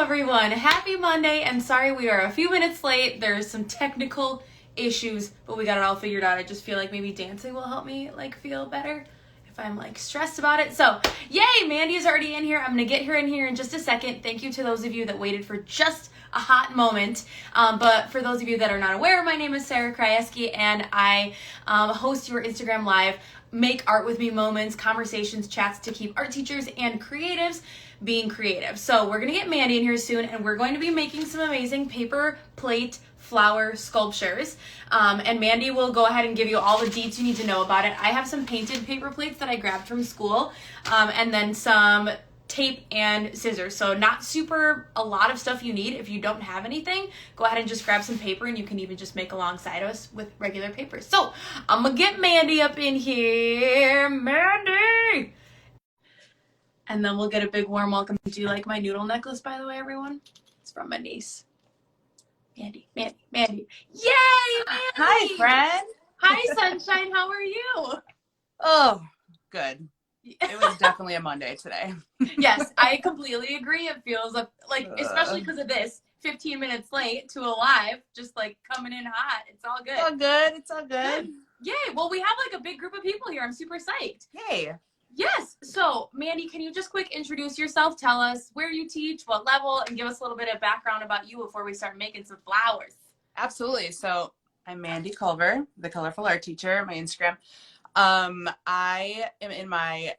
everyone. Happy Monday, and sorry we are a few minutes late. There's some technical issues, but we got it all figured out. I just feel like maybe dancing will help me feel better if I'm stressed about it. So, yay, Mandy is already in here. I'm gonna get her in here in just a second. Thank you to those of you that waited for just a hot moment. But for those of you that are not aware, my name is Sarah Krajewski, and I host your Instagram Live Make Art With Me moments, conversations, chats to keep art teachers and creatives being creative. So we're gonna get Mandy in here soon, and we're going to be making some amazing paper plate flower sculptures. And Mandy will go ahead and give you all the deets you need to know about it. I have some painted paper plates that I grabbed from school, and then some tape and scissors. So not super a lot of stuff you need. If you don't have anything, go ahead and just grab some paper, and you can even just make alongside us with regular paper. So I'm gonna get Mandy up in here. Mandy! And then we'll get a big warm welcome. Do you like my noodle necklace, by the way, everyone? It's from my niece. Mandy. Yay, Mandy! Hi, friend. Hi, sunshine. How are you? Oh, good. It was definitely a Monday today. Yes, I completely agree. It feels like especially because of this, 15 minutes late to a live, just coming in hot. It's all good. It's all good. Yay. Well, we have a big group of people here. I'm super psyched. Yay. Yes. So, Mandy, can you just quick introduce yourself? Tell us where you teach, what level, and give us a little bit of background about you before we start making some flowers. Absolutely. So I'm Mandy Culver, the colorful art teacher, my Instagram. I am in my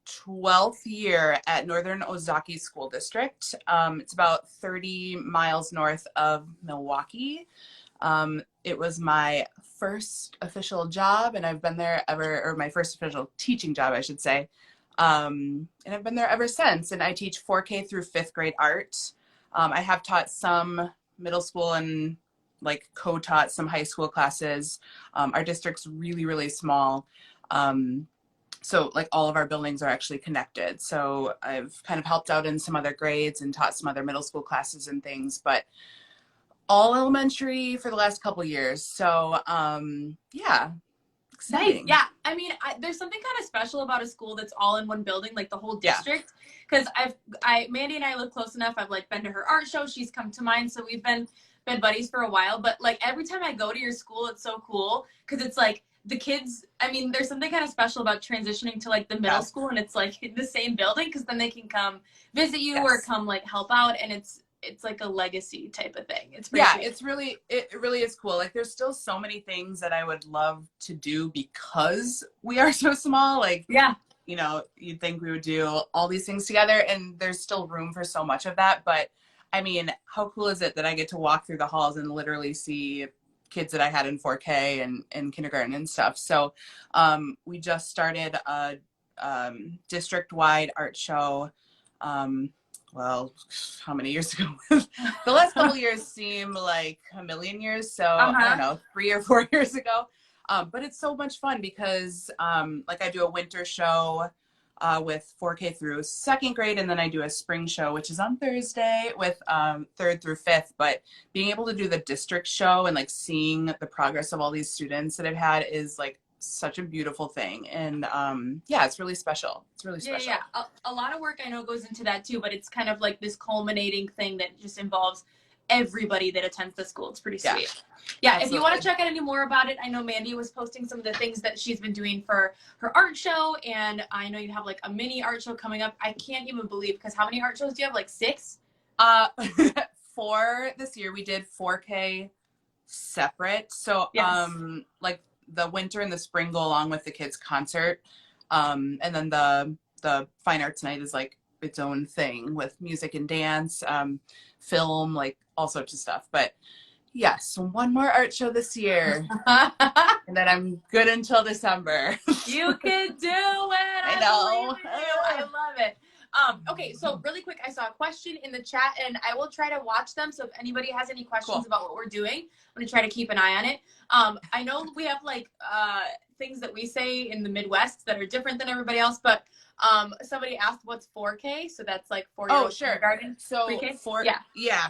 12th year at Northern Ozaki School District. It's about 30 miles north of Milwaukee. It was my first official job, and I've been there or my first official teaching job, I should say. And I've been there ever since, and I teach 4K through 5th grade art. I have taught some middle school and co-taught some high school classes. Our district's really, really small. So all of our buildings are actually connected. So I've kind of helped out in some other grades and taught some other middle school classes and things, but all elementary for the last couple years. So yeah, exciting. Nice. Yeah, I mean, there's something kind of special about a school that's all in one building, the whole district. Because Mandy and I live close enough. I've been to her art show. She's come to mine, so we've been buddies for a while. But every time I go to your school, it's so cool because it's the kids. I mean, there's something kind of special about transitioning to the middle school, and it's in the same building because then they can come visit you or come help out, and it's a legacy type of thing. It's pretty sweet. It really is cool. There's still so many things that I would love to do because we are so small. You'd think we would do all these things together, and there's still room for so much of that. But I mean, how cool is it that I get to walk through the halls and literally see kids that I had in 4K and kindergarten and stuff. So we just started a district-wide art show. Well, how many years ago? The last couple of years seem like a million years. So I don't know, 3 or 4 years ago. But it's so much fun because I do a winter show with 4K through 2nd grade, and then I do a spring show, which is on Thursday with 3rd through 5th. But being able to do the district show and seeing the progress of all these students that I've had is such a beautiful thing. And yeah, it's really special. It's really special. Yeah. A lot of work I know goes into that too, but it's kind of this culminating thing that just involves everybody that attends the school. It's pretty sweet. Yeah, if you want to check out any more about it, I know Mandy was posting some of the things that she's been doing for her art show, and I know you have a mini art show coming up. I can't even believe, because how many art shows do you have? 6? For this year we did 4K separate. So the winter and the spring go along with the kids' concert, and then the fine arts night is its own thing with music and dance, film, all sorts of stuff. But yes, one more art show this year, and then I'm good until December. You can do it. I know. I love it. Okay, so really quick, I saw a question in the chat, and I will try to watch them. So if anybody has any questions about what we're doing, I'm going to try to keep an eye on it. I know we have things that we say in the Midwest that are different than everybody else, but somebody asked what's 4K, so that's 4-year-old kindergarten. So pre-K?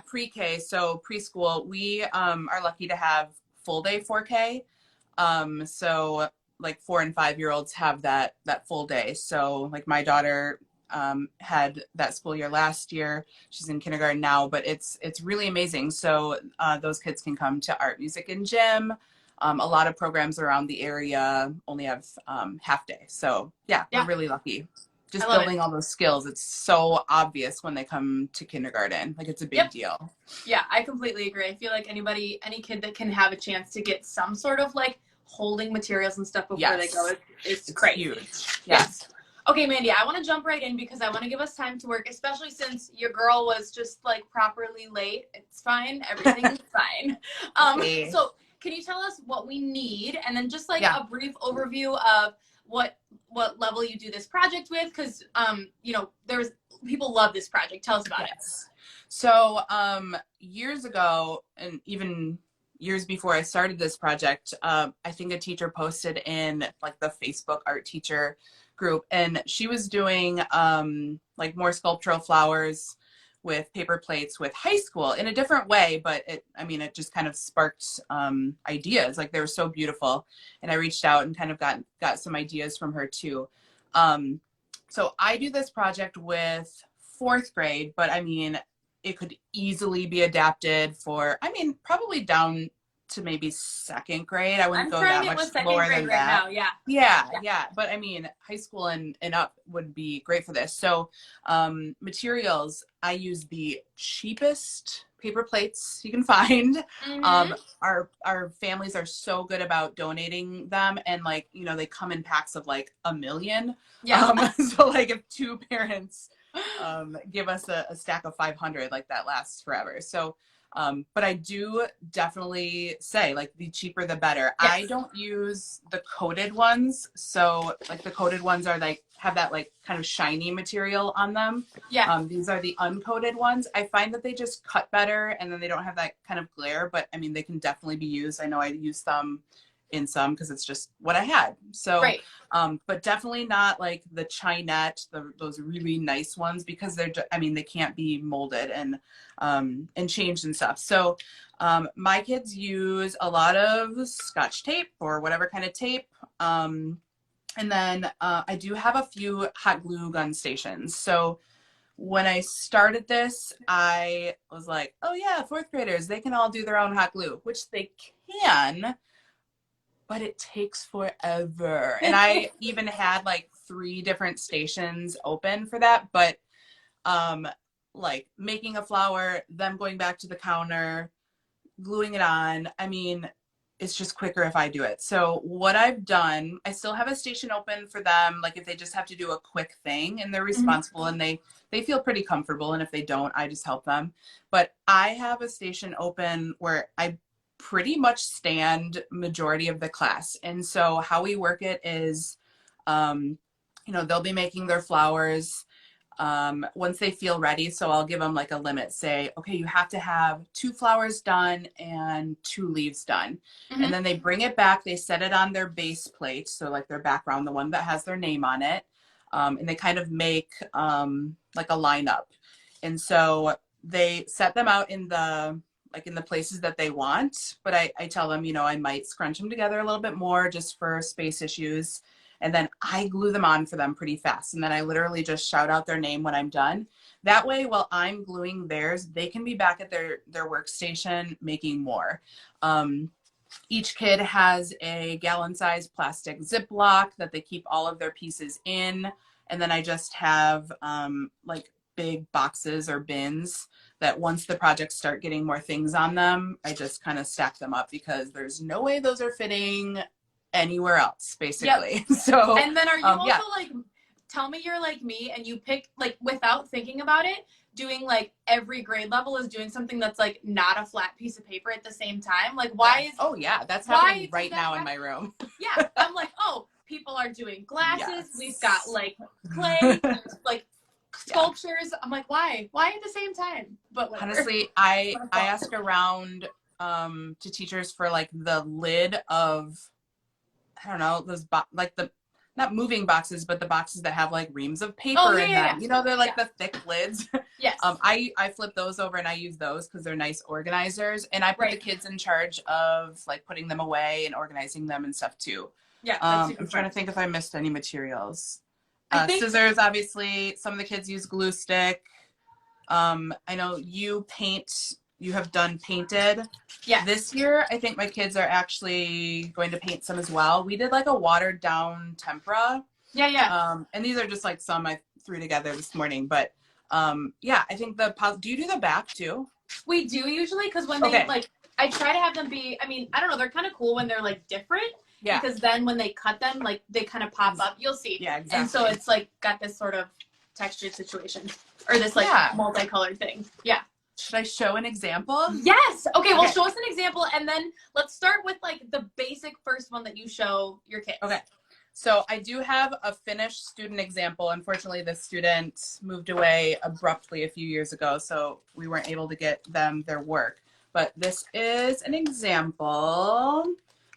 Pre-K, so preschool. We are lucky to have full day 4K. So 4 and 5-year-olds have that full day. So my daughter had that school year last year. She's in kindergarten now, but it's really amazing. So those kids can come to art, music, and gym. A lot of programs around the area only have half day. So yeah, we're really lucky. Just building all those skills. It's so obvious when they come to kindergarten. Like, it's a big deal. Yeah, I completely agree. I feel like any kid that can have a chance to get some sort of like holding materials and stuff before they go is crazy. Huge. Yes. Okay, Mandy, I want to jump right in because I want to give us time to work, especially since your girl was just like properly late. It's fine. Everything's fine. So can you tell us what we need, and then just like a brief overview of what level you do this project with? Because you know, people love this project. Tell us about it. So years ago, and even years before I started this project, I think a teacher posted in like the Facebook art teacher group, and she was doing like more sculptural flowers with paper plates with high school in a different way, but it just kind of sparked ideas. Like, they were so beautiful, and I reached out and kind of got some ideas from her too. So I do this project with 4th grade, but I mean, it could easily be adapted for, probably down to maybe 2nd grade. I wouldn't go that much lower than that. Yeah. But I mean, high school and up would be great for this. So materials, I use the cheapest paper plates you can find. Our families are so good about donating them, and like, you know, they come in packs of like 1 million. So like, if 2 parents give us a stack of 500, like, that lasts forever. So but I do definitely say, like, the cheaper the better. I don't use the coated ones. So like, the coated ones are like, have that like kind of shiny material on them. These are the uncoated ones. I find that they just cut better, and then they don't have that kind of glare, but I mean, they can definitely be used. I know I use them in some because it's just what I had. So, but definitely not like the Chinette, those really nice ones, because they can't be molded and changed and stuff. So my kids use a lot of Scotch tape or whatever kind of tape. And then I do have a few hot glue gun stations. So when I started this, I was like, oh yeah, 4th graders, they can all do their own hot glue, which they can, but it takes forever. And I even had like 3 different stations open for that. But like, making a flower, them going back to the counter, gluing it on, I mean, it's just quicker if I do it. So what I've done, I still have a station open for them, like if they just have to do a quick thing and they're responsible and they feel pretty comfortable. And if they don't, I just help them. But I have a station open where I pretty much stand majority of the class. And so how we work it is, you know, they'll be making their flowers once they feel ready. So I'll give them like a limit, say, okay, you have to have 2 flowers done and 2 leaves done. And then they bring it back, they set it on their base plate. So like their background, the one that has their name on it. And they kind of make like a lineup. And so they set them out in the places that they want. But I tell them, you know, I might scrunch them together a little bit more just for space issues. And then I glue them on for them pretty fast. And then I literally just shout out their name when I'm done. That way, while I'm gluing theirs, they can be back at their workstation making more. Each kid has a gallon-sized plastic Ziploc that they keep all of their pieces in. And then I just have like big boxes or bins that once the projects start getting more things on them, I just kind of stack them up, because there's no way those are fitting anywhere else, basically. So, and then are you also like, tell me you're like me and you pick, like, without thinking about it, doing like every grade level is doing something that's like not a flat piece of paper at the same time? Like, why is that's happening right now in my room. I'm like, oh, people are doing glasses, we've got like clay, like sculptures. I'm like, why at the same time? But whatever. Honestly, I ask around to teachers for like the lid of, I don't know, those like the, not moving boxes, but the boxes that have like reams of paper in them. You know, they're like the thick lids. I flip those over and I use those because they're nice organizers. And I put the kids in charge of like putting them away and organizing them and stuff too. I'm trying to think if I missed any materials. I think scissors, obviously. Some of the kids use glue stick. I know you have done painted. Yeah. This year, I think my kids are actually going to paint some as well. We did like a watered down tempera. Yeah. And these are just like some I threw together this morning. But yeah, I think do you do the back too? We do usually, because when they like, I try to have them be, I mean, I don't know, they're kind of cool when they're like different. Yeah. Because then when they cut them, like they kind of pop up. You'll see. Yeah, exactly. And so it's like got this sort of textured situation, or this like multicolored thing. Yeah. Should I show an example? Yes. Okay, well, show us an example, and then let's start with like the basic first one that you show your kids. Okay. So I do have a finished student example. Unfortunately, the student moved away abruptly a few years ago, so we weren't able to get them their work. But this is an example.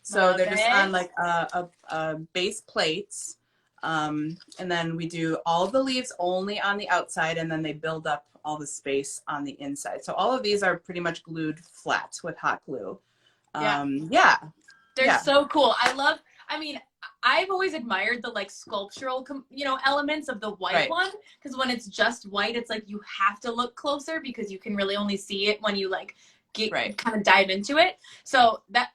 So they're just on like a base plates. And then we do all the leaves only on the outside, and then they build up all the space on the inside. So all of these are pretty much glued flat with hot glue. They're so cool. I mean, I've always admired the like sculptural, elements of the white one, because when it's just white, it's like you have to look closer because you can really only see it when you like get kind of dive into it. So that,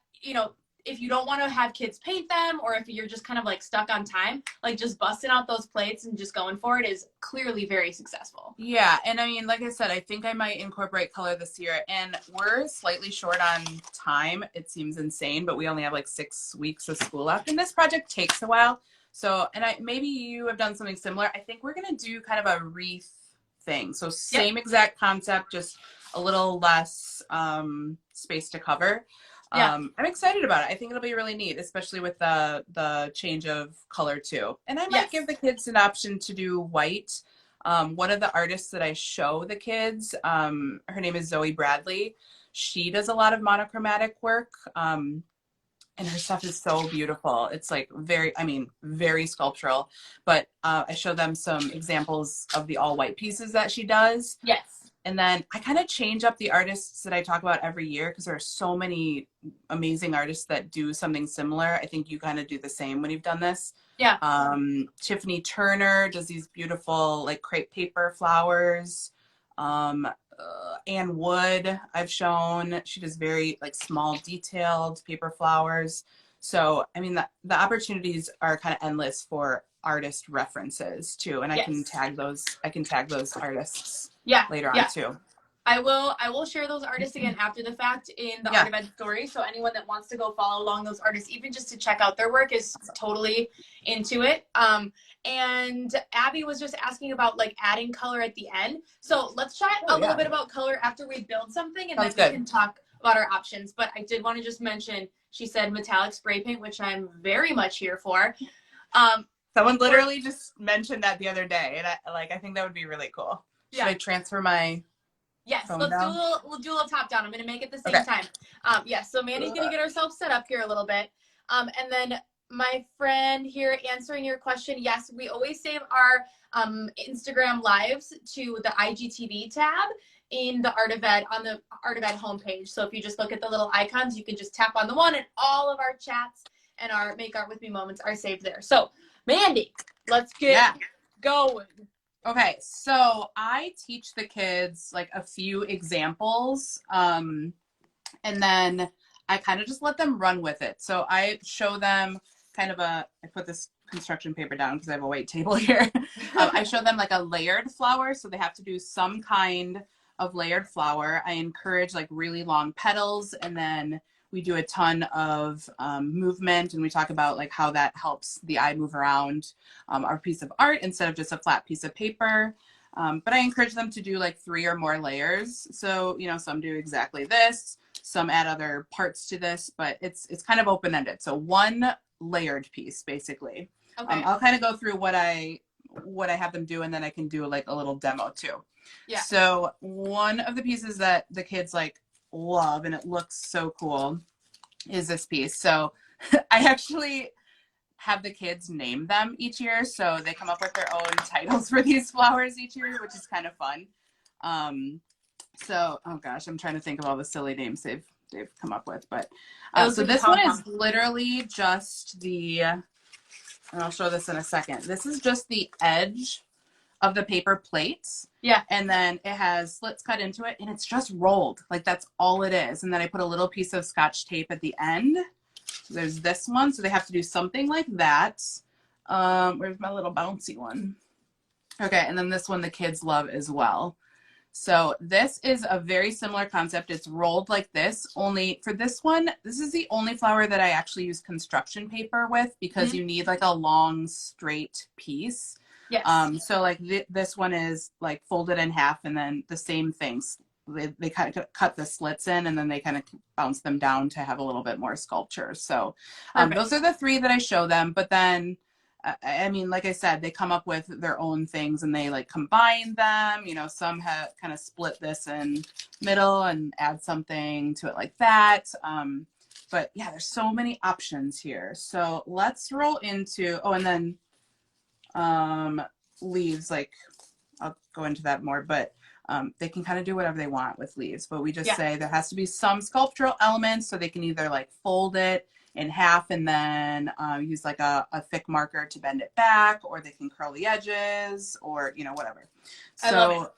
if you don't want to have kids paint them, or if you're just kind of like stuck on time, like just busting out those plates and just going for it is clearly very successful. Yeah. And I mean, like I said, I think I might incorporate color this year, and we're slightly short on time. It seems insane, but we only have like 6 weeks of school left, and this project takes a while. So, and maybe you have done something similar. I think we're going to do kind of a wreath thing. So same exact concept, just a little less space to cover. I'm excited about it. I think it'll be really neat, especially with the change of color too. And I might give the kids an option to do white. One of the artists that I show the kids, her name is Zoe Bradley. She does a lot of monochromatic work. And her stuff is so beautiful. It's like very sculptural. But I show them some examples of the all white pieces that she does. Yes. And then I kind of change up the artists that I talk about every year, because there are so many amazing artists that do something similar. I think you kind of do the same when you've done this. Yeah. Tiffany Turner does these beautiful like crepe paper flowers. Anne Wood, I've shown. She does very like small detailed paper flowers. So, I mean, the opportunities are kind of endless for artist references too. And I can tag those artists later on too. I will share those artists again after the fact in the Art of Ed story. So anyone that wants to go follow along those artists, even just to check out their work, is totally into it. And Abby was just asking about like adding color at the end. So let's chat a little bit about color after we build something, and then we can talk about our options. But I did want to just mention, she said metallic spray paint, which I'm very much here for. Someone literally just mentioned that the other day, and I think that would be really cool. Should I transfer my phone down? We'll do a little top down. I'm going to make it the same time. So Mandy's going to get herself set up here a little bit. And then my friend here answering your question, yes, we always save our Instagram lives to the IGTV tab in the Art of Ed, on the Art of Ed homepage. So if you just look at the little icons, you can just tap on the one, and all of our chats and our Make Art With Me moments are saved there. So Mandy, let's get going. Okay, so I teach the kids like a few examples, and then I kind of just let them run with it. So I show them kind of I put this construction paper down because I have a white table here. I show them like a layered flower, so they have to do some kind of layered flower. I encourage like really long petals, and then we do a ton of movement, and we talk about like how that helps the eye move around our piece of art instead of just a flat piece of paper. But I encourage them to do like 3 or more layers. So, some do exactly this, some add other parts to this, but it's kind of open-ended. So 1 layered piece, basically. Okay. I'll kind of go through what I have them do, and then I can do like a little demo too. Yeah. So one of the pieces that the kids like love, and it looks so cool, is this piece. So I actually have the kids name them each year, so they come up with their own titles for these flowers each year, which is kind of fun. So oh gosh, I'm trying to think of all the silly names they've come up with, but so this one is literally just the and I'll show this in a second. This is just the edge of the paper plates. Yeah. And then it has slits cut into it, and it's just rolled. Like, that's all it is. And then I put a little piece of Scotch tape at the end. So there's this one. So they have to do something like that. Where's my little bouncy one? Okay, and then this one the kids love as well. So this is a very similar concept. It's rolled like this, only for this one, this is the only flower that I actually use construction paper with, because you need like a long straight piece. Yes. So like this one is like folded in half, and then the same things. They kind of cut the slits in, and then they kind of bounce them down to have a little bit more sculpture. So those are the three that I show them. But then I mean, like I said, they come up with their own things, and they like combine them. You know, some have kind of split this in middle and add something to it like that. But yeah, there's so many options here. So let's roll into, oh, and then leaves, like I'll go into that more, but they can kind of do whatever they want with leaves, but we just say there has to be some sculptural elements, so they can either like fold it in half and then use like a thick marker to bend it back, or they can curl the edges, or you know, whatever. So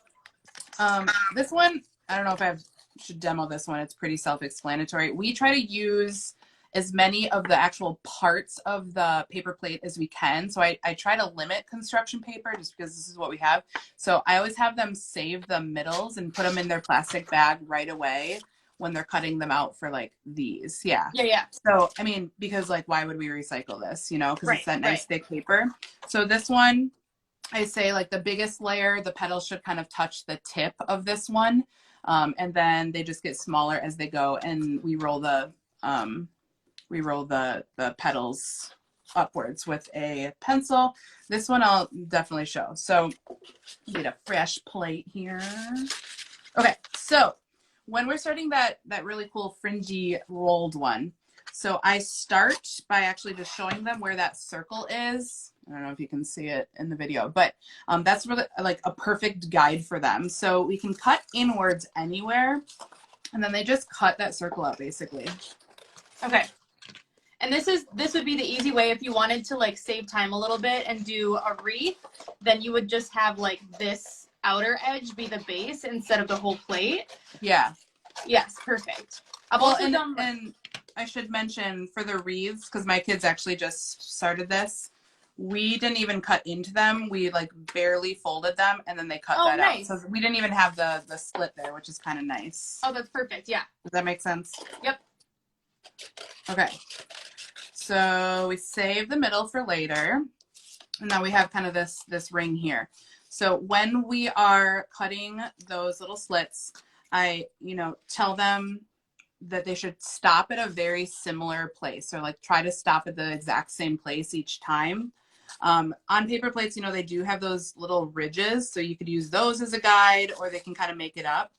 this one, I don't know if I should demo this one. It's pretty self-explanatory. We try to use as many of the actual parts of the paper plate as we can. So I try to limit construction paper just because this is what we have. So I always have them save the middles and put them in their plastic bag right away when they're cutting them out for like these. Yeah. So, I mean, because like, why would we recycle this, you know, because it's that nice thick paper. So this one, I say like the biggest layer, the petals should kind of touch the tip of this one. And then they just get smaller as they go, and we roll the petals upwards with a pencil. This one I'll definitely show. So need a fresh plate here. Okay, so when we're starting that really cool fringy rolled one, so I start by actually just showing them where that circle is. I don't know if you can see it in the video, but that's really like a perfect guide for them. So we can cut inwards anywhere, and then they just cut that circle out basically. Okay. And this would be the easy way if you wanted to like save time a little bit and do a wreath, then you would just have like this outer edge be the base instead of the whole plate. Yeah. Yes, perfect. And I should mention for the wreaths, because my kids actually just started this, we didn't even cut into them. We like barely folded them, and then they cut that out. So we didn't even have the split there, which is kind of nice. Oh, that's perfect. Yeah. Does that make sense? Yep. Okay. So we save the middle for later, and now we have kind of this ring here. So when we are cutting those little slits, I, you know, tell them that they should stop at a very similar place, or like try to stop at the exact same place each time. On paper plates, you know, they do have those little ridges, so you could use those as a guide, or they can kind of make it up.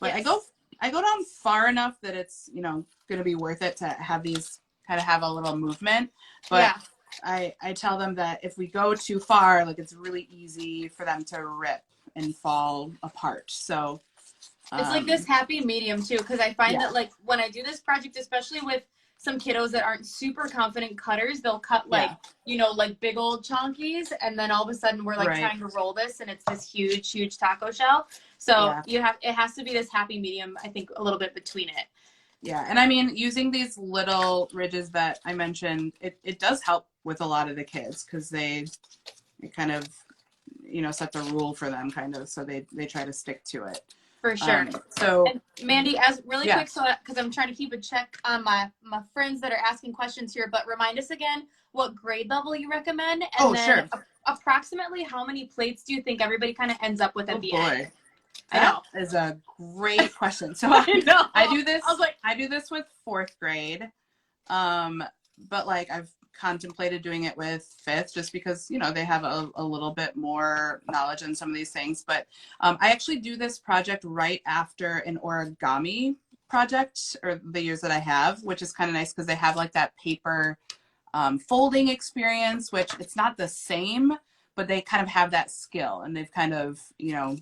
But I go down far enough that it's, you know, going to be worth it to have these kind of have a little movement. But I tell them that if we go too far, like it's really easy for them to rip and fall apart. So it's like this happy medium too, because I find that like when I do this project, especially with some kiddos that aren't super confident cutters, they'll cut like, you know, like big old chonkies, and then all of a sudden we're like trying to roll this, and it's this huge taco shell. So it has to be this happy medium, I think, a little bit between it. Yeah, and I mean, using these little ridges that I mentioned, it does help with a lot of the kids, because it kind of, you know, sets a rule for them, kind of, so they try to stick to it. For sure. So, and Mandy, as really quick, so because I'm trying to keep a check on my friends that are asking questions here, but remind us again what grade level you recommend, and then approximately how many plates do you think everybody kind of ends up with at the end? That is a great question. So I do this. I do this with 4th grade, but like I've contemplated doing it with 5th, just because, you know, they have a little bit more knowledge in some of these things. But I actually do this project right after an origami project, or the years that I have, which is kind of nice because they have like that paper folding experience, which it's not the same, but they kind of have that skill, and they've kind of, you know,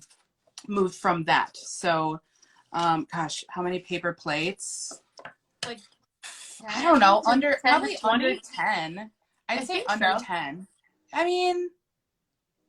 moved from that. So gosh, how many paper plates? Like 10, I don't know, probably 20? under 10. I'd I say think under so. 10. I mean,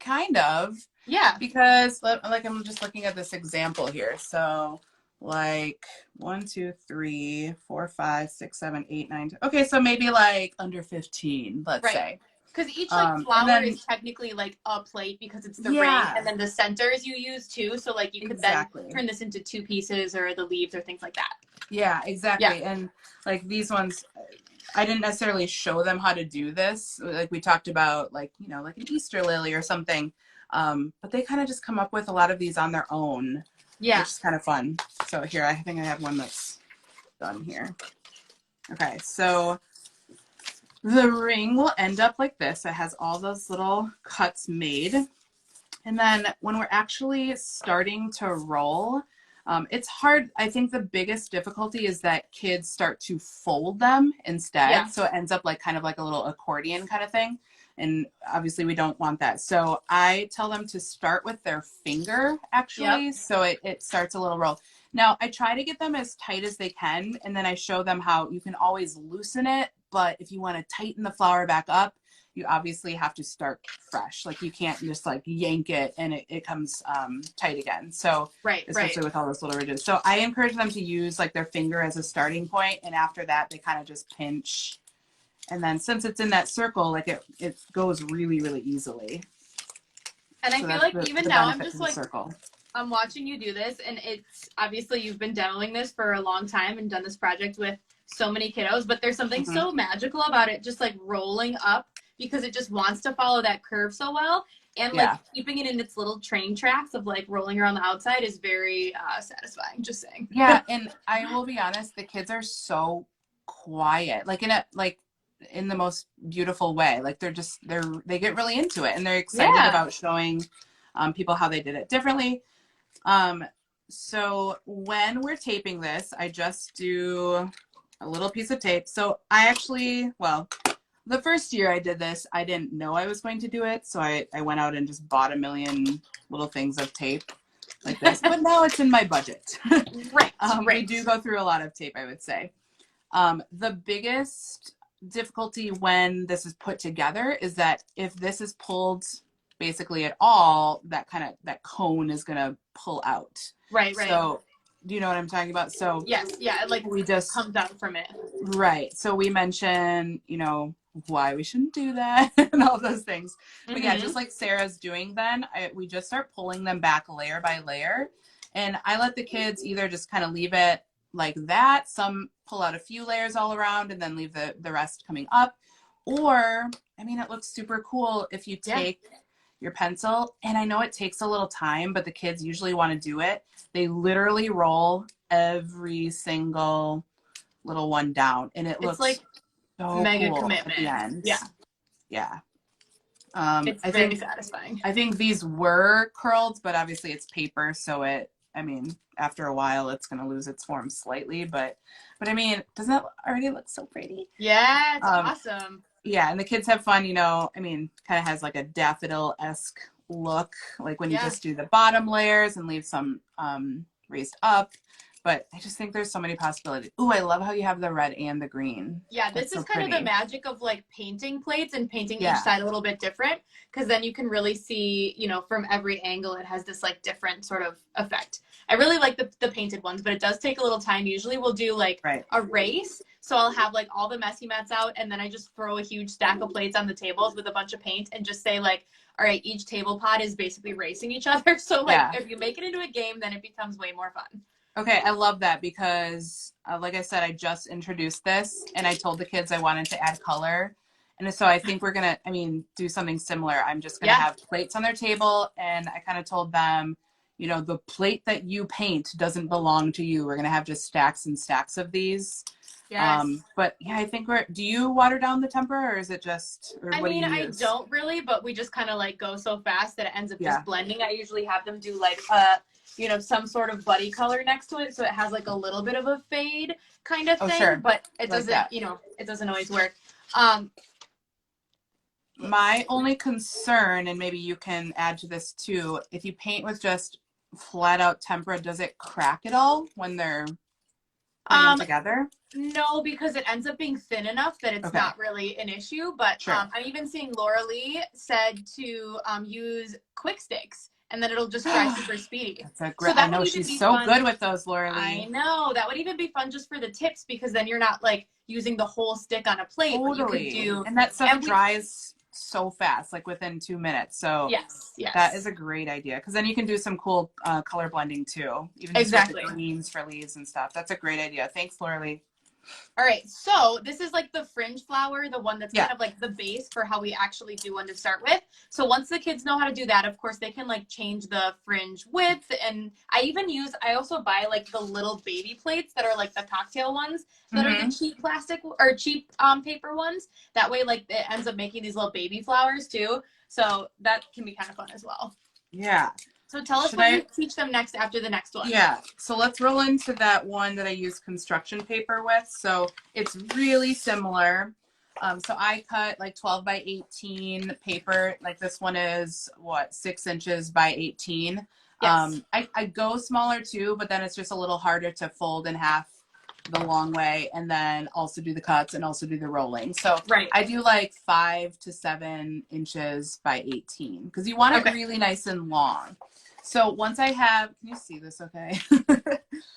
kind of. Yeah. Because like I'm just looking at this example here. So like 1, 2, 3, 4, 5, 6, 7, 8, 9. Okay, so maybe like under 15, let's Right. say. Because each like And flower then is technically like a plate because it's the ring, yeah, and then the centers you use too. So like you could then exactly. turn this into 2 pieces or the leaves or things like that. Yeah, Yeah. exactly. And like these ones, I didn't necessarily show them how to do this. Like we talked about, like, you know, like an Easter lily or something. But they kind of just come up with a lot of these on their own, Yeah. which is kind of fun. So here, I think I have one that's done here. Okay, so the ring will end up like this. It has all those little cuts made. And then when we're actually starting to roll, it's hard. I think the biggest difficulty is that kids start to fold them instead. Yeah. So it ends up like kind of like a little accordion kind of thing. And obviously we don't want that. So I tell them to start with their finger actually. Yep. So it starts a little roll. Now I try to get them as tight as they can. And then I show them how you can always loosen it. But if you want to tighten the flower back up, you obviously have to start fresh. Like you can't just like yank it and it comes tight again. So especially with all those little ridges. So I encourage them to use like their finger as a starting point, and after that they kind of just pinch. And then since it's in that circle, like it goes really, really easily. And I So feel like even now I'm just like, circle. I'm watching you do this, and it's obviously you've been demoing this for a long time and done this project with so many kiddos, but there's something so magical about it just like rolling up because it just wants to follow that curve so well, and like keeping it in its little train tracks of like rolling around the outside is very satisfying, just saying. Yeah. And I will be honest, the kids are so quiet, like in the most beautiful way. Like they get really into it and they're excited about showing people how they did it differently. So when we're taping this, I just do a little piece of tape. So I actually, the first year I did this, I didn't know I was going to do it. So I went out and just bought a million little things of tape like this, but now it's in my budget. Right. We do go through a lot of tape, I would say. The biggest difficulty when this is put together is that if this is pulled basically at all, that cone is going to pull out. Right. So do you know what I'm talking about? So yes, yeah, it like we just comes out from it. Right. So we mention, why we shouldn't do that and all those things. But yeah, just like Sarah's doing then, we just start pulling them back layer by layer. And I let the kids either just kind of leave it like that. Some pull out a few layers all around and then leave the rest coming up. Or, it looks super cool if you take your pencil, and I know it takes a little time, but the kids usually want to do it. They literally roll every single little one down, and it looks like so mega cool commitment at the end. Yeah. It's very satisfying. I think these were curled, but obviously it's paper, so after a while it's going to lose its form slightly, but doesn't that already look so pretty? Yeah, it's awesome. Yeah, and the kids have fun, kind of has like a daffodil-esque look, like when you just do the bottom layers and leave some raised up. But I just think there's so many possibilities. Ooh, I love how you have the red and the green. Yeah, this is kind of the magic of like painting plates and painting each side a little bit different, because then you can really see, from every angle it has this like different sort of effect. I really like the painted ones, but it does take a little time. Usually we'll do like a race. So I'll have like all the messy mats out, and then I just throw a huge stack of plates on the tables with a bunch of paint and just say like, all right, each table pot is basically racing each other. So like if you make it into a game, then it becomes way more fun. Okay, I love that because, like I said, I just introduced this and I told the kids I wanted to add color. And so I think we're going to, do something similar. I'm just going to have plates on their table, and I kind of told them, the plate that you paint doesn't belong to you. We're going to have just stacks and stacks of these. Yes. But yeah, I think do you water down the temper, or is it just, or what do you use? I don't really, but we just kind of like go so fast that it ends up just blending. I usually have them do like some sort of buddy color next to it, so it has like a little bit of a fade kind of thing, but it doesn't, it doesn't always work. My only concern, and maybe you can add to this too, if you paint with just flat out tempera, does it crack at all when they're putting them together? No, because it ends up being thin enough that it's not really an issue. But I'm even seeing Laura Lee said to use quick sticks, and then it'll just dry super speedy. That's a great. So I know she's so good with those, Laura Lee. I know that would even be fun just for the tips, because then you're not like using the whole stick on a plate. Totally. But you could do, and that stuff dries so fast, like within 2 minutes. So yes, that is a great idea, because then you can do some cool color blending too, even just with the greens for leaves and stuff. That's a great idea. Thanks, Laura Lee. All right, so this is like the fringe flower, the one that's kind of like the base for how we actually do one to start with. So once the kids know how to do that, of course, they can like change the fringe width. And I also buy like the little baby plates that are like the cocktail ones that are the cheap plastic or cheap paper ones. That way, like it ends up making these little baby flowers too. So that can be kind of fun as well. Yeah. So tell us what you teach them next after the next one. Yeah, so let's roll into that one that I use construction paper with. So it's really similar. So I cut like 12 by 18 paper. Like this one is 6 inches by 18. Yes. I go smaller too, but then it's just a little harder to fold in half the long way and then also do the cuts and also do the rolling. So I do like 5 to 7 inches by 18 because you want it really nice and long. So once I have, can you see this okay?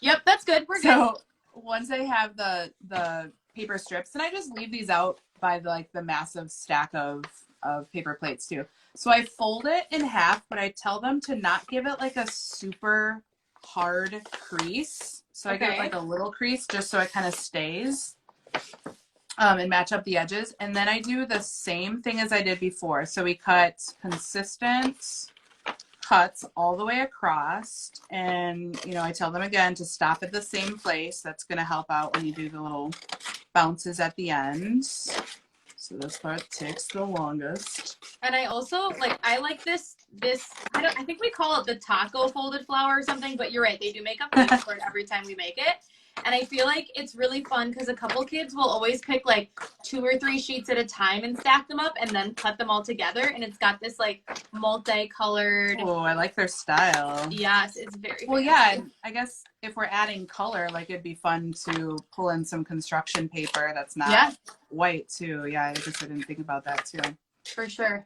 Yep, that's good. We're good. So once I have the paper strips, and I just leave these out by the massive stack of paper plates too. So I fold it in half, but I tell them to not give it like a super hard crease. So I give it like a little crease just so it kind of stays and match up the edges. And then I do the same thing as I did before. So we cut consistent cuts all the way across, and I tell them again to stop at the same place. That's going to help out when you do the little bounces at the end. So this part takes the longest. And I also I like this I think we call it the taco folded flower or something, but you're right, they do make up names for it every time we make it. And I feel like it's really fun because a couple kids will always pick like 2 or 3 sheets at a time and stack them up and then cut them all together. And it's got this like multicolored. Oh, I like their style. Yes, it's very well, yeah. I guess if we're adding color, like it'd be fun to pull in some construction paper that's not white too. Yeah, I guess I didn't think about that too. For sure.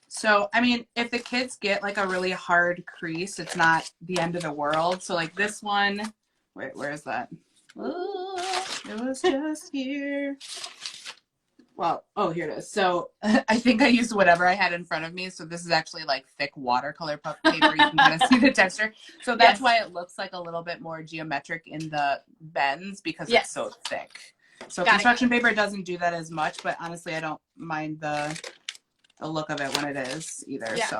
So, I mean, if the kids get like a really hard crease, it's not the end of the world. So like this one. Wait, where is that? Oh, it was just here. Well, here it is. So I think I used whatever I had in front of me. So this is actually like thick watercolor puff paper. You can kind of see the texture. So that's why it looks like a little bit more geometric in the bends because it's so thick. So construction paper doesn't do that as much, but honestly, I don't mind the look of it when it is either. So.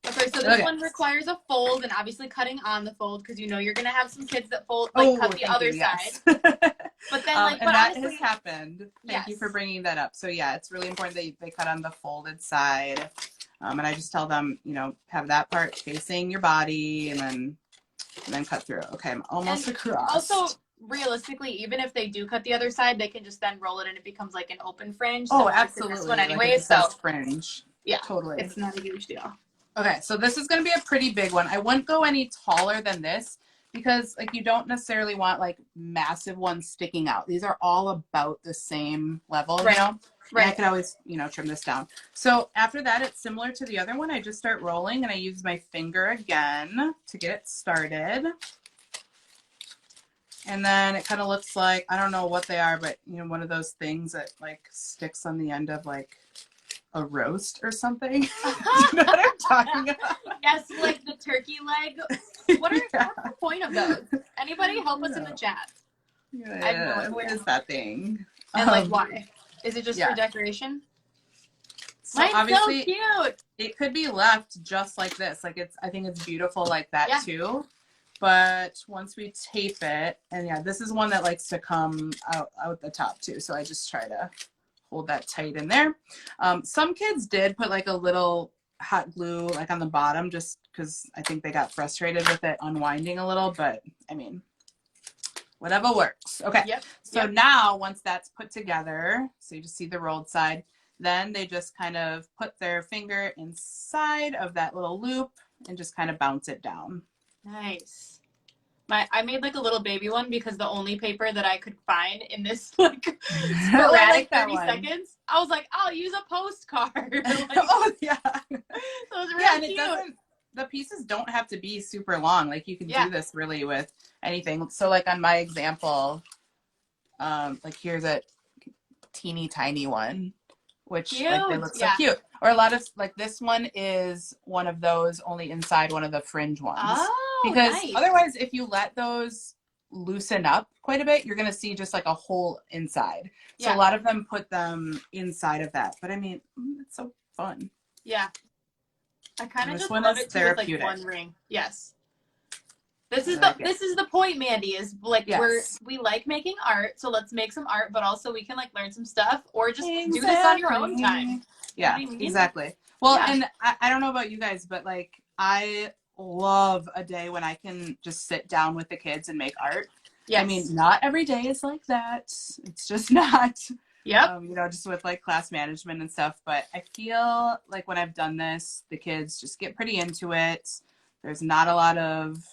Okay, so this one requires a fold and obviously cutting on the fold because you're going to have some kids that fold, cut the other side. But then, and that honestly, has happened. Thank you for bringing that up. So, yeah, it's really important that they cut on the folded side. And I just tell them, have that part facing your body and then cut through. Okay, I'm almost across. Also, realistically, even if they do cut the other side, they can just then roll it and it becomes like an open fringe. Oh, absolutely. This one anyway, so fringe. Yeah, totally. It's not a huge deal. Okay, so this is going to be a pretty big one. I wouldn't go any taller than this because you don't necessarily want massive ones sticking out. These are all about the same level, Right. And I could always, trim this down. So after that, it's similar to the other one. I just start rolling and I use my finger again to get it started. And then it kind of looks like, I don't know what they are, but one of those things that sticks on the end of a roast or something. Do you know what I'm talking about? Yes, like the turkey leg. What's the point of those? Anybody help us in the chat? Yeah, what is that thing? And why? Is it just for decoration? So Mine's obviously, so cute. It could be left just like this. I think it's beautiful like that too. But once we tape it, and this is one that likes to come out the top too. So I just try to hold that tight in there. Some kids did put a little hot glue on the bottom just because I think they got frustrated with it unwinding a little, but I mean, whatever works. Okay. So now once that's put together, so you just see the rolled side, then they just kind of put their finger inside of that little loop and just kind of bounce it down. Nice. I made like a little baby one because the only paper that I could find in this like Oh, I sporadic like that 30 one. seconds, I was like, I'll use a postcard. Like, Oh yeah. so it was really Yeah, and cute. it doesn't, the pieces don't have to be super long. Like you can Yeah. do this really with anything. So like on my example, like here's a teeny tiny one, which Cute. like they look so Yeah. cute. Or a lot of like this one is one of those only inside one of the fringe ones. Oh, because nice. otherwise if you let those loosen up quite a bit, you're gonna see just like a hole inside. So Yeah. a lot of them put them inside of that. But I mean, it's so fun. Yeah. I kind of This just one love is it too with like therapeutic. one ring. Yes. This is like this is the point, Mandy, is like Yes. we like making art, so let's make some art, but also we can like learn some stuff or just Exactly. do this on your own time. Yeah, You know what I mean? exactly. Well, Yeah. and I don't know about you guys, but like I love a day when I can just sit down with the kids and make art. Yes. I mean, not every day is like that. It's just not. Yep. You know, just with like class management and stuff. But I feel like when I've done this, the kids just get pretty into it. There's not a lot of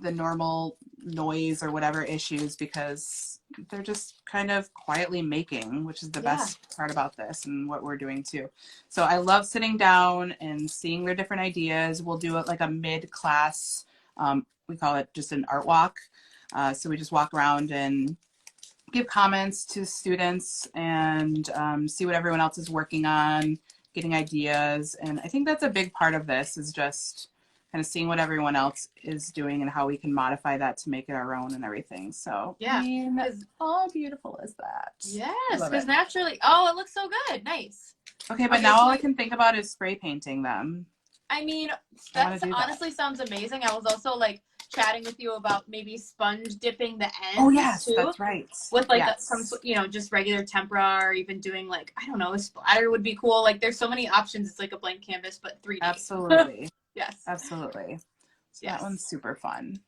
the normal noise or whatever issues because they're just kind of quietly making, which is the best part about this and what we're doing too. So I love sitting down and seeing their different ideas. We'll do it like a mid-class, we call it just an art walk. So we just walk around and give comments to students and see what everyone else is working on, getting ideas. And I think that's a big part of this is just kind of seeing what everyone else is doing and how we can modify that to make it our own and everything. So, yeah. I mean, how beautiful is that? Yes, because naturally, oh, it looks so good. Nice. Okay, but now all I can think about is spray painting them. I mean, that honestly sounds amazing. I was also like chatting with you about maybe sponge dipping the ends. Oh, yes, too, that's right. with like some, you know, just regular tempera or even doing like, I don't know, a splatter would be cool. Like there's so many options. It's like a blank canvas, but 3D. Absolutely. Yes. Absolutely. So that one's super fun.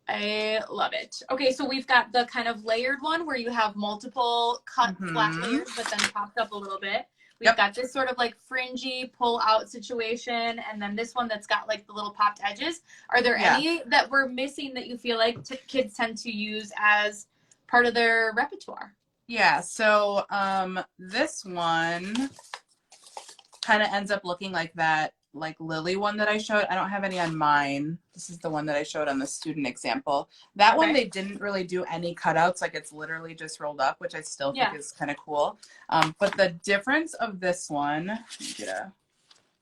I love it. Okay, so we've got the kind of layered one where you have multiple cut flat layers, but then popped up a little bit. We've got this sort of like fringy pull out situation, and then this one that's got like the little popped edges. Are there any that we're missing that you feel like kids tend to use as part of their repertoire? Yeah, so this one kind of ends up looking like that like lily one that I showed. I don't have any on mine. This is the one that I showed on the student example. That one they didn't really do any cutouts, like it's literally just rolled up, which I still think is kind of cool. But the difference of this one, let me get a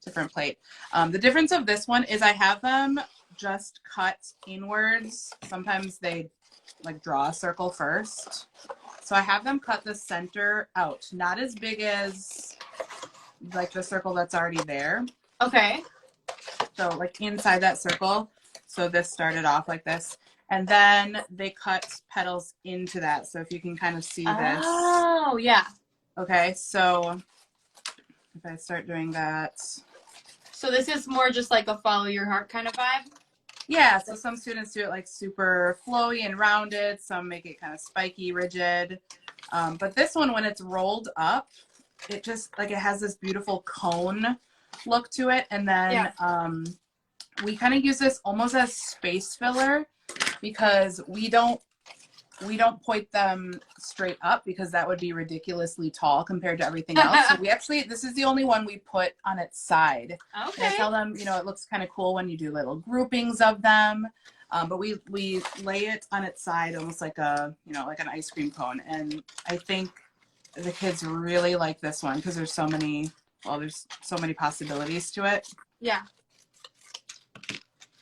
different plate. The difference of this one is I have them just cut inwards. Sometimes they like draw a circle first. So I have them cut the center out, not as big as like the circle that's already there. Okay. So like inside that circle. So this started off like this. And then they cut petals into that. So if you can kind of see this. Oh, yeah. Okay, so if I start doing that. So this is more just like a follow your heart kind of vibe? Yeah, so some students do it like super flowy and rounded. Some make it kind of spiky, rigid. But this one, when it's rolled up, it just like it has this beautiful cone look to it. And then we kind of use this almost as space filler because we don't point them straight up because that would be ridiculously tall compared to everything else. So we actually, this is the only one we put on its side. Okay. And I tell them, you know, it looks kind of cool when you do little groupings of them. But we lay it on its side almost like a, you know, like an ice cream cone. And I think the kids really like this one because there's so many possibilities to it. Yeah.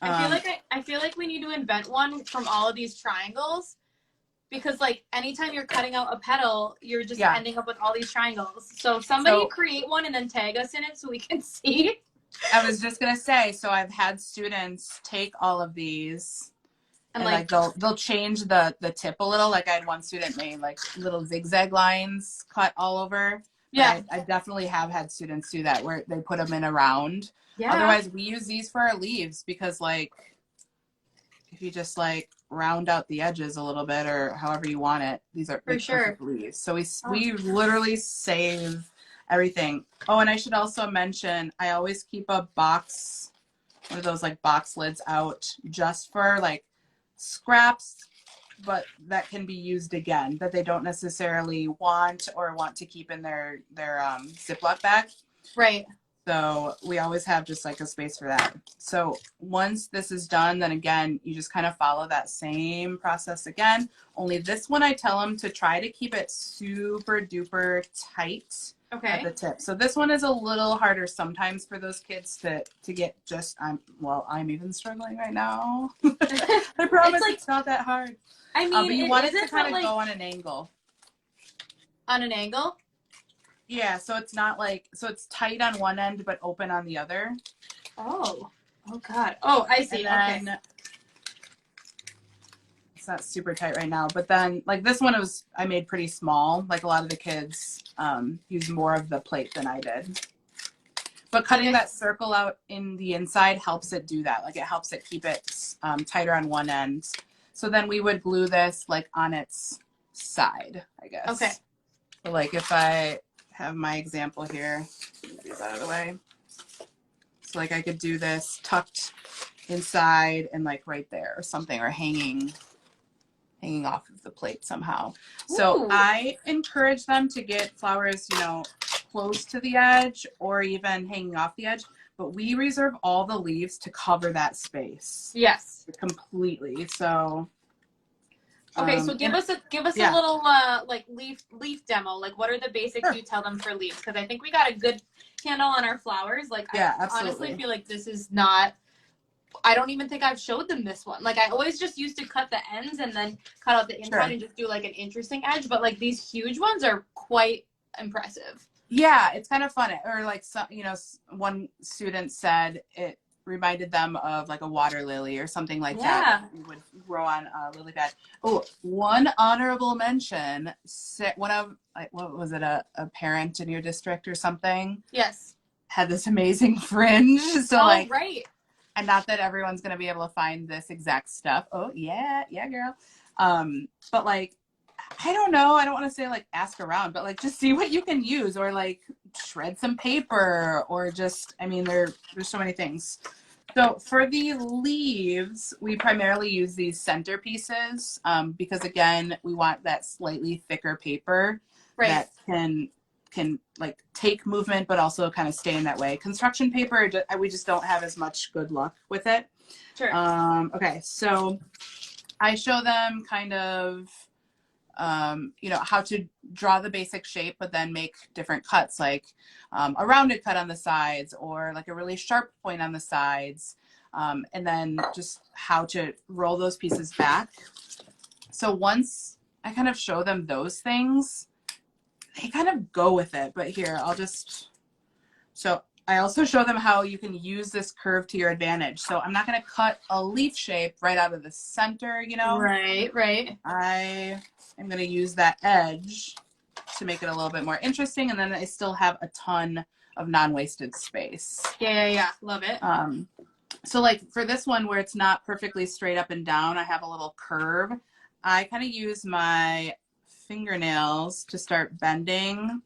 I feel like we need to invent one from all of these triangles because like anytime you're cutting out a petal, you're just ending up with all these triangles. So somebody create one and then tag us in it so we can see. I was just gonna say, so I've had students take all of these and like they'll change the tip a little. Like I had one student made like little zigzag lines cut all over. Yeah, I definitely have had students do that where they put them in a round. Yeah. Otherwise, we use these for our leaves because like if you just like round out the edges a little bit or however you want it, these are perfect leaves. So we literally save everything. Oh, and I should also mention I always keep a box, one of those like box lids out just for like scraps, but that can be used again, that they don't necessarily want or want to keep in their Ziploc bag. Right. So we always have just like a space for that. So once this is done, then again, you just kind of follow that same process again. Only this one, I tell them to try to keep it super duper tight at the tip. So this one is a little harder sometimes for those kids to get just, I'm even struggling right now. I promise it's not that hard. I mean, but you want it to kind of go on an angle. On an angle? Yeah, so it's not like, so it's tight on one end but open on the other. Oh God. Oh, I see. And then, okay. It's not super tight right now, but then like this one I made pretty small. Like a lot of the kids use more of the plate than I did. But cutting that circle out in the inside helps it do that. Like it helps it keep it tighter on one end. So then we would glue this like on its side, I guess. Okay. So like if I have my example here, get these out of the way. So like I could do this tucked inside and like right there or something, or hanging off of the plate somehow. So Ooh. I encourage them to get flowers, you know, close to the edge or even hanging off the edge, but we reserve all the leaves to cover that space. Yes. Completely. So okay, so give us a little like leaf demo. Like what are the basics you tell them for leaves? Because I think we got a good handle on our flowers. Like I honestly feel like this is not, I don't even think I've showed them this one. Like I always just used to cut the ends and then cut out the inside and just do like an interesting edge. But like these huge ones are quite impressive. Yeah, it's kind of fun. Or like some, you know, one student said it reminded them of like a water lily or something like that would grow on a lily pad. Oh, one honorable mention. One of, like, what was it, a parent in your district or something? Yes. Had this amazing fringe. So like, right. And not that everyone's going to be able to find this exact stuff. Oh, yeah, girl. But like, I don't know. I don't want to say like ask around, but like just see what you can use, or like shred some paper, or just, I mean, there's so many things. So for the leaves, we primarily use these center pieces because again, we want that slightly thicker paper that can like take movement, but also kind of stay in that way. Construction paper, we just don't have as much good luck with it. Sure. Okay, so I show them kind of, you know, how to draw the basic shape, but then make different cuts, like a rounded cut on the sides, or like a really sharp point on the sides, and then just how to roll those pieces back. So once I kind of show them those things, they kind of go with it. But here, so I also show them how you can use this curve to your advantage. So I'm not going to cut a leaf shape right out of the center, you know? Right. I am going to use that edge to make it a little bit more interesting. And then I still have a ton of non-wasted space. Yeah. Love it. So like for this one where it's not perfectly straight up and down, I have a little curve. I kind of use my fingernails to start bending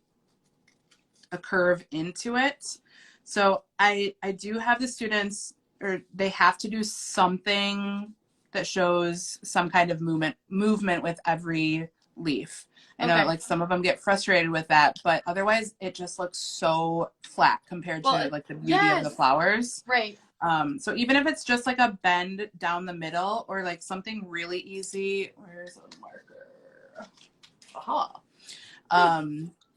a curve into it. So I do have the students, or they have to do something that shows some kind of movement with every leaf. I know like some of them get frustrated with that, but otherwise it just looks so flat compared to like the beauty of the flowers. Right. So even if it's just like a bend down the middle, or like something really easy, where's a marker?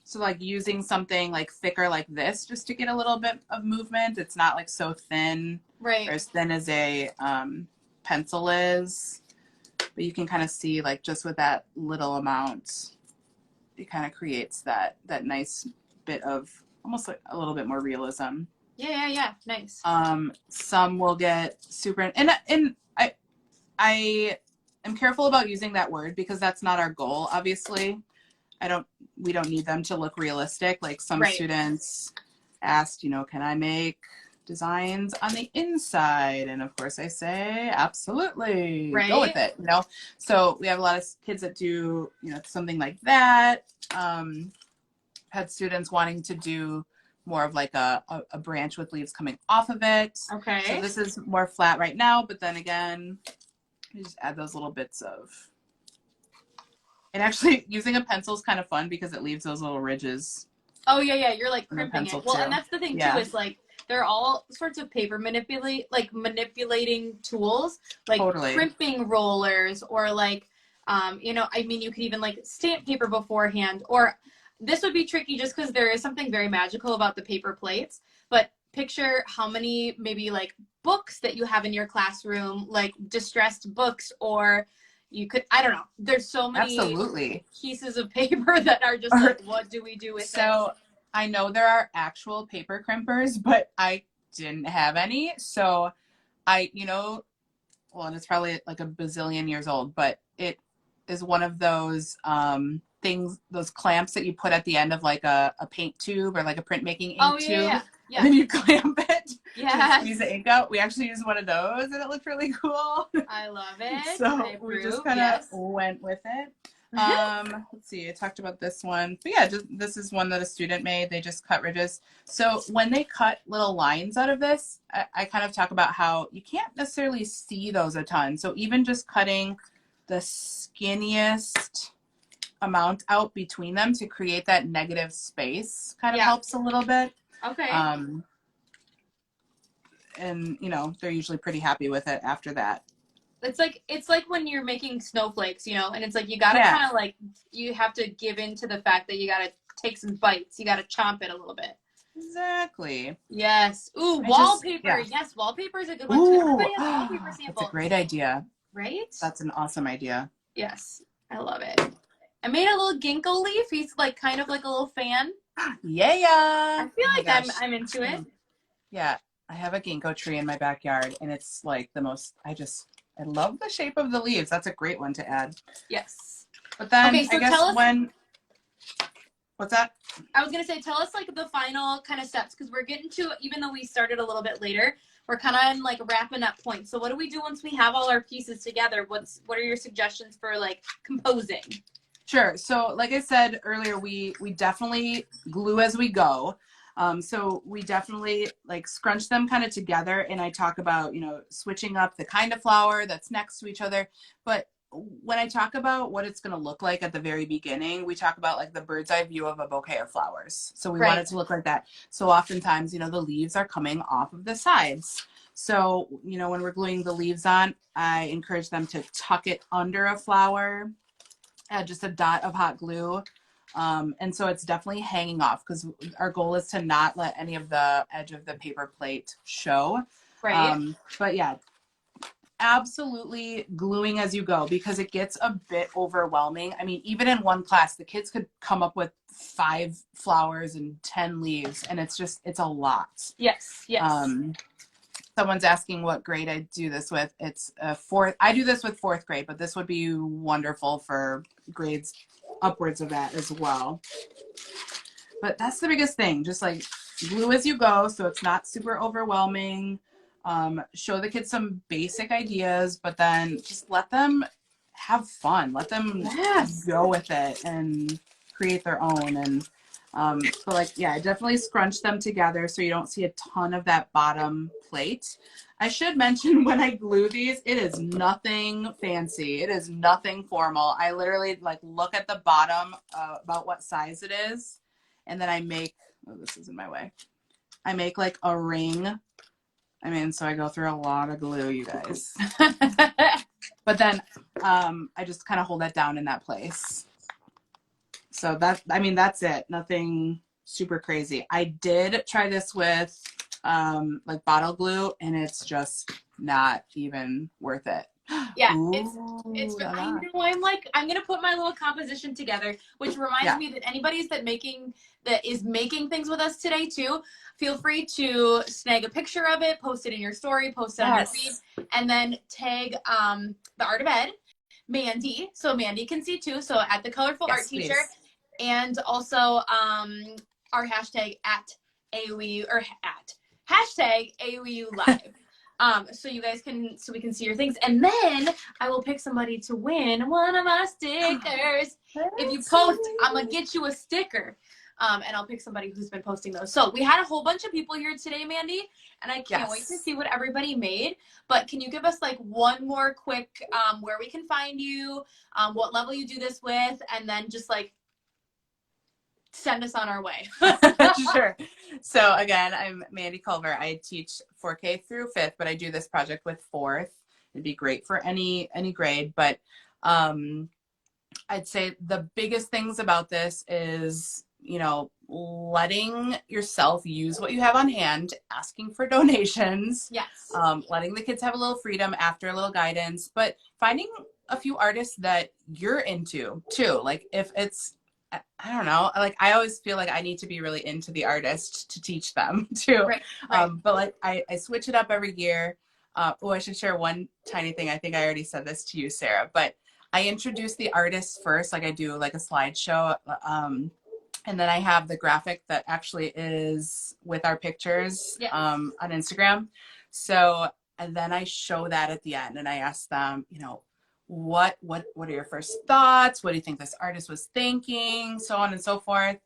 So like using something like thicker like this just to get a little bit of movement. It's not like so thin, or as thin as a pencil is, but you can kind of see like just with that little amount, it kind of creates that nice bit of almost like a little bit more realism. Yeah. Nice. Some will get super, and I am careful about using that word because that's not our goal, obviously. We don't need them to look realistic. Like some students asked, you know, can I make designs on the inside? And of course I say, absolutely, go with it, you know? So we have a lot of kids that do, you know, something like that. Had students wanting to do more of like a branch with leaves coming off of it. Okay. So this is more flat right now, but then again, You just add those little bits of, and actually using a pencil is kind of fun because it leaves those little ridges. Oh yeah, you're like On the crimping it. pencil, Well, too. and that's the thing too, Yeah. is like there are all sorts of paper manipulating tools, like Totally. crimping rollers, or like you know, I mean, you could even like stamp paper beforehand, or this would be tricky just because there is something very magical about the paper plates. But picture how many maybe like books that you have in your classroom, like distressed books, or you could, I don't know, there's so many Absolutely. pieces of paper that are just like, what do we do with So I know there are actual paper crimpers, but I didn't have any. So I, you know, well, and it's probably like a bazillion years old, but it is one of those things, those clamps that you put at the end of like a paint tube or like a printmaking ink tube. Yeah. And then you clamp it Yes. to squeeze the ink out. We actually used one of those and it looked really cool. I love it. So we just kind of went with it. Let's see, I talked about this one. But yeah, this is one that a student made. They just cut ridges. So when they cut little lines out of this, I kind of talk about how you can't necessarily see those a ton. So even just cutting the skinniest amount out between them to create that negative space kind of helps a little bit. Okay. And you know, they're usually pretty happy with it after that. It's like when you're making snowflakes, you know, and it's like you gotta kind of like, you have to give in to the fact that you gotta take some bites. You gotta chomp it a little bit. Exactly. Yes. Ooh, wallpaper. Yes, wallpaper is a good one too. Everybody has a wallpaper sample. That's a great idea. Right? That's an awesome idea. Yes, I love it. I made a little ginkgo leaf. He's like kind of like a little fan. Yeah. I feel like I'm into it. Yeah, I have a ginkgo tree in my backyard, and it's like the most. I love the shape of the leaves. That's a great one to add. Yes. But then okay, so I guess tell us, what's that? I was gonna say, tell us like the final kind of steps, because we're getting to, even though we started a little bit later, we're kind of like wrapping up point. So what do we do once we have all our pieces together? What are your suggestions for like composing? Sure. So like I said earlier, we definitely glue as we go. So we definitely like scrunch them kind of together, and I talk about, you know, switching up the kind of flower that's next to each other. But when I talk about what it's going to look like at the very beginning, we talk about like the bird's eye view of a bouquet of flowers. So we want it to look like that. So oftentimes, you know, the leaves are coming off of the sides. So, you know, when we're gluing the leaves on, I encourage them to tuck it under a flower, add just a dot of hot glue. And so it's definitely hanging off, because our goal is to not let any of the edge of the paper plate show. Right. But yeah, absolutely gluing as you go, because it gets a bit overwhelming. I mean, even in one class, the kids could come up with 5 flowers and 10 leaves, and it's a lot. Yes. Someone's asking what grade I do this with. It's a 4th. I do this with 4th grade, but this would be wonderful for grades upwards of that as well. But that's the biggest thing. Just like glue as you go, so it's not super overwhelming. Show the kids some basic ideas, but then just let them have fun. Let them go with it and create their own. And but like, yeah, definitely scrunch them together so you don't see a ton of that bottom plate. I should mention, when I glue these, it is nothing fancy. It is nothing formal. I literally like look at the bottom about what size it is, and then I make, oh, this is in my way. I make like a ring. I mean, so I go through a lot of glue, you guys. But then I just kind of hold that down in that place. So that's it. Nothing super crazy. I did try this with like bottle glue, and it's just not even worth it. Yeah, Ooh, it's I know, I'm gonna put my little composition together, which reminds me that anybody that is making things with us today too, feel free to snag a picture of it, post it in your story, post it on your feed, and then tag the Art of Ed, Mandy, so Mandy can see too. So at the Colorful Art Teacher, and also our hashtag at AOEU, or at hashtag AOEU Live. So you guys so we can see your things, and then I will pick somebody to win one of our stickers. If you post, I'm gonna get you a sticker. and I'll pick somebody who's been posting those. So we had a whole bunch of people here today, Mandy, and I can't wait to see what everybody made. But can you give us like one more quick where we can find you, what level you do this with, and then just like send us on our way. Sure. So again, I'm Mandy Culver. I teach 4K through 5th, but I do this project with 4th. It'd be great for any grade, but I'd say the biggest things about this is, you know, letting yourself use what you have on hand, asking for donations. Yes. Letting the kids have a little freedom after a little guidance, but finding a few artists that you're into too. Like if it's, I don't know, like I always feel like I need to be really into the artist to teach them too. Right. But like I switch it up every year. I should share one tiny thing. I think I already said this to you, Sarah, but I introduce the artists first. Like I do like a slideshow. And then I have the graphic that actually is with our pictures on Instagram. So, and then I show that at the end and I ask them, you know, what are your first thoughts? What do you think this artist was thinking? So on and so forth.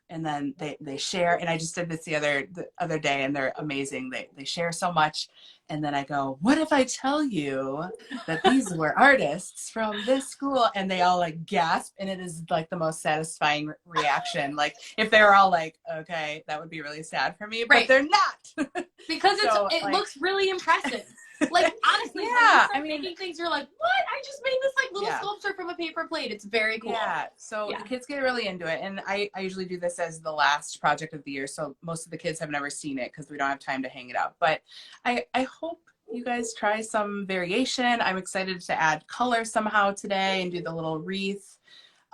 And then they share, and I just did this the other day, and they're amazing. They share so much, and then I go, "What if I tell you that these were artists from this school?" And they all like gasp, and it is like the most satisfying reaction. Like if they were all like, "Okay, that would be really sad for me," but they're not, because it like, looks really impressive. Like honestly, when you start making things, you're like, what? I just made this like little sculpture from a paper plate. It's very cool. Yeah. So the kids get really into it. And I usually do this as the last project of the year. So most of the kids have never seen it because we don't have time to hang it up. But I hope you guys try some variation. I'm excited to add color somehow today and do the little wreath.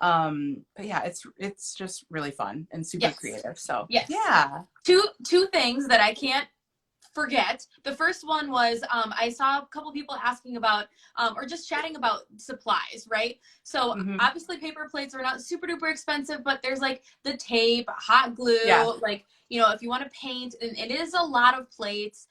But yeah, it's just really fun and super creative. So yeah. Two things that I can't forget. The first one was I saw a couple people asking about or just chatting about supplies, right? So obviously paper plates are not super duper expensive, but there's like the tape, hot glue, like, you know, if you want to paint, and it is a lot of plates.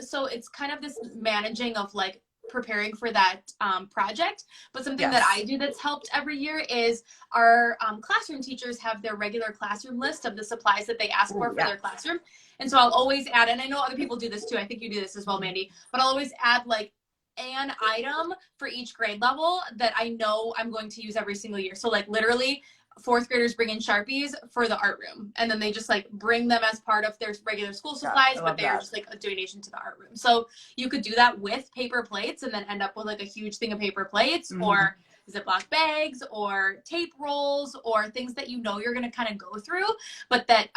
So it's kind of this managing of like preparing for that project. But something that I do that's helped every year is our classroom teachers have their regular classroom list of the supplies that they ask for their classroom. And so I'll always add, and I know other people do this too, I think you do this as well, Mandy, but I'll always add like an item for each grade level that I know I'm going to use every single year. So like literally 4th graders bring in Sharpies for the art room, and then they just like bring them as part of their regular school supplies, but they're just like a donation to the art room. So you could do that with paper plates and then end up with like a huge thing of paper plates or Ziploc bags or tape rolls or things that you know you're going to kind of go through, but that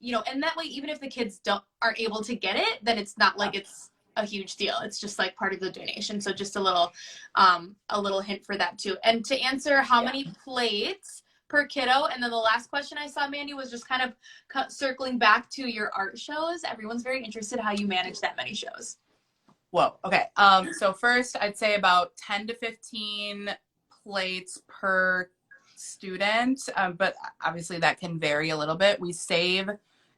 you know, and that way even if the kids aren't able to get it, then it's not like it's a huge deal. It's just like part of the donation. So just a little hint for that too. And to answer how many plates per kiddo, and then the last question I saw, Mandy, was just kind of circling back to your art shows. Everyone's very interested how you manage that many shows. Whoa. Okay. So first I'd say about 10 to 15 plates per student, but obviously that can vary a little bit. We save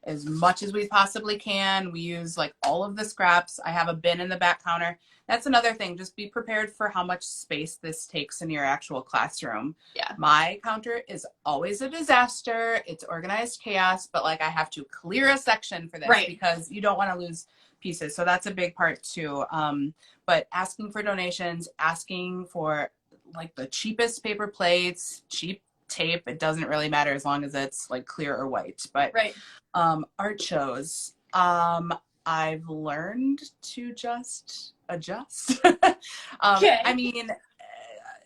as much as we possibly can. We use like all of the scraps. I have a bin in the back counter. That's another thing. Just be prepared for how much space this takes in your actual classroom. Yeah. My counter is always a disaster. It's organized chaos, but like I have to clear a section for this because you don't want to lose pieces. So that's a big part too. But asking for donations, asking for like the cheapest paper plates, cheap tape, it doesn't really matter as long as it's like clear or white. But art shows, I've learned to just adjust. I mean,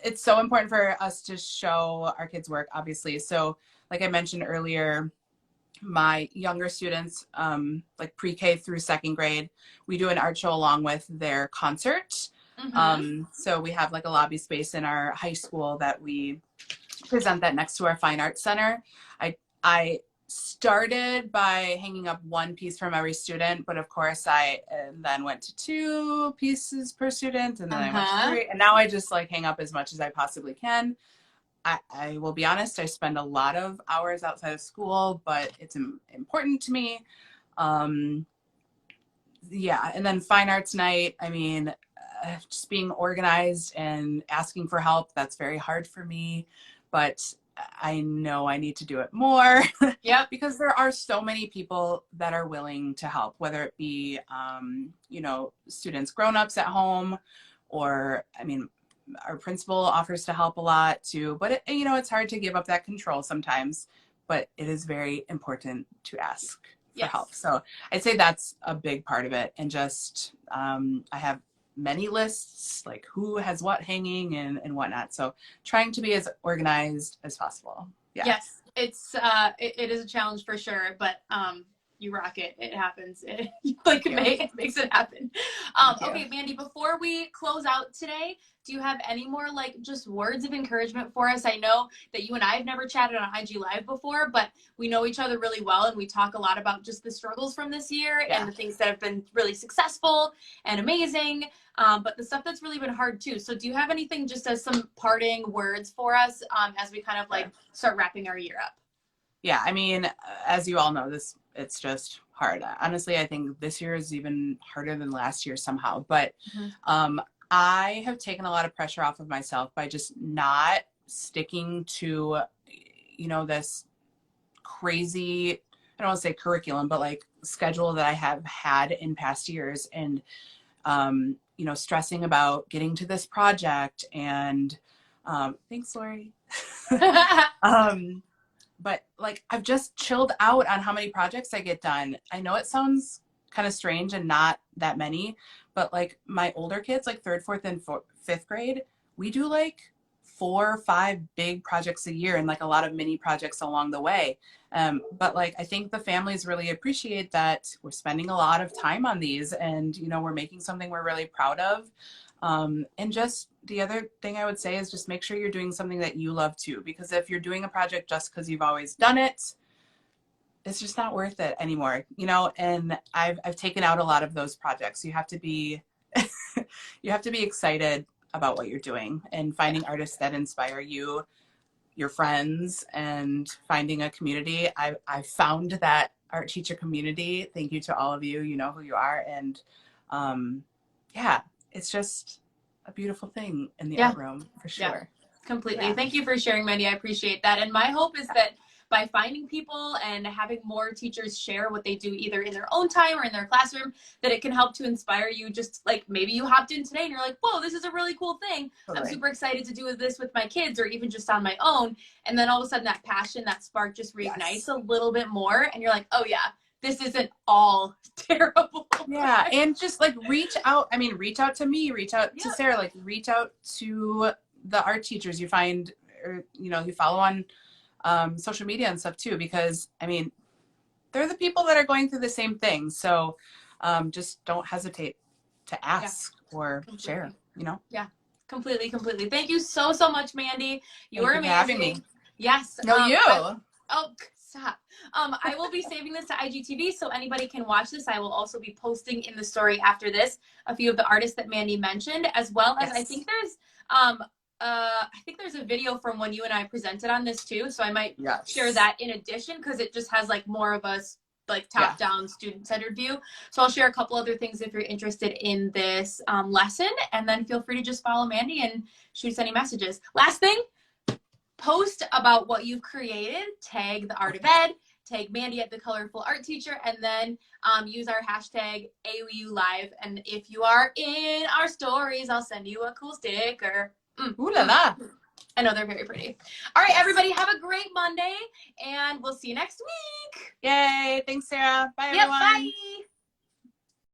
it's so important for us to show our kids work, obviously. So like I mentioned earlier, my younger students, like pre-K through 2nd grade, we do an art show along with their concert. So we have like a lobby space in our high school that we present that next to our fine arts center. I started by hanging up one piece from every student, but of course I then went to 2 pieces per student, and then I went to 3, and now I just like hang up as much as I possibly can. I will be honest, I spend a lot of hours outside of school, but it's important to me. Yeah, and then fine arts night, I mean, just being organized and asking for help, that's very hard for me. But I know I need to do it more. Yep. Because there are so many people that are willing to help, whether it be, you know, students, grown-ups at home, or, I mean, our principal offers to help a lot too, but you know, it's hard to give up that control sometimes, but it is very important to ask for help. So I'd say that's a big part of it. And just, I have many lists, like who has what hanging and whatnot. So trying to be as organized as possible. Yeah. Yes, it is a challenge for sure, but you rock it. It happens. It makes it happen. Okay, Mandy, before we close out today, do you have any more like just words of encouragement for us? I know that you and I have never chatted on IG Live before, but we know each other really well, and we talk a lot about just the struggles from this year and the things that have been really successful and amazing, but the stuff that's really been hard too. So do you have anything just as some parting words for us as we kind of like start wrapping our year up? Yeah, I mean, as you all know, it's just hard. Honestly, I think this year is even harder than last year somehow. But I have taken a lot of pressure off of myself by just not sticking to, you know, this crazy, I don't want to say curriculum, but like schedule that I have had in past years, and, you know, stressing about getting to this project and, thanks, Lori. But like, I've just chilled out on how many projects I get done. I know it sounds kind of strange and not that many, but like my older kids, like 3rd, 4th, and 5th grade, we do like 4 or 5 big projects a year and like a lot of mini projects along the way. But like, I think the families really appreciate that we're spending a lot of time on these, and, you know, we're making something we're really proud of. And just the other thing I would say is just make sure you're doing something that you love too, because if you're doing a project just because you've always done it, it's just not worth it anymore, you know. And I've taken out a lot of those projects. You have to be you have to be excited about what you're doing and finding artists that inspire you, your friends, and finding a community. I found that art teacher community. Thank you to all of you. You know who you are. And yeah, it's just a beautiful thing in the art room, for sure. Completely. Thank you for sharing, Mandy. I appreciate that. And my hope is that by finding people and having more teachers share what they do either in their own time or in their classroom, that it can help to inspire you. Just like maybe you hopped in today and you're like, whoa, this is a really cool thing. I'm super excited to do this with my kids, or even just on my own. And then all of a sudden that passion, that spark just reignites a little bit more. And you're like, oh yeah, this isn't all terrible. Yeah. And just like reach out. I mean, reach out to me, reach out to Sarah, like reach out to the art teachers you find, or, you know, you follow on social media and stuff too, because I mean, they're the people that are going through the same thing. So just don't hesitate to ask or share, you know? Yeah, completely. Thank you so much, Mandy. You were amazing. Having me. Yes. No, you. Stop. I will be saving this to IGTV so anybody can watch this. I will also be posting in the story after this a few of the artists that Mandy mentioned, as well as I think there's a video from when you and I presented on this too. So I might share that in addition, because it just has like more of a like top-down student-centered view. So I'll share a couple other things if you're interested in this lesson, and then feel free to just follow Mandy and shoot us any messages. Last thing, post about what you've created, tag the Art of Ed, tag Mandy at the Colorful Art Teacher, and then use our hashtag AOU Live. And if you are in our stories, I'll send you a cool sticker. Ooh la la. I know, they're very pretty. All right, everybody, have a great Monday, and we'll see you next week. Yay. Thanks, Sarah. Bye, everyone. Bye.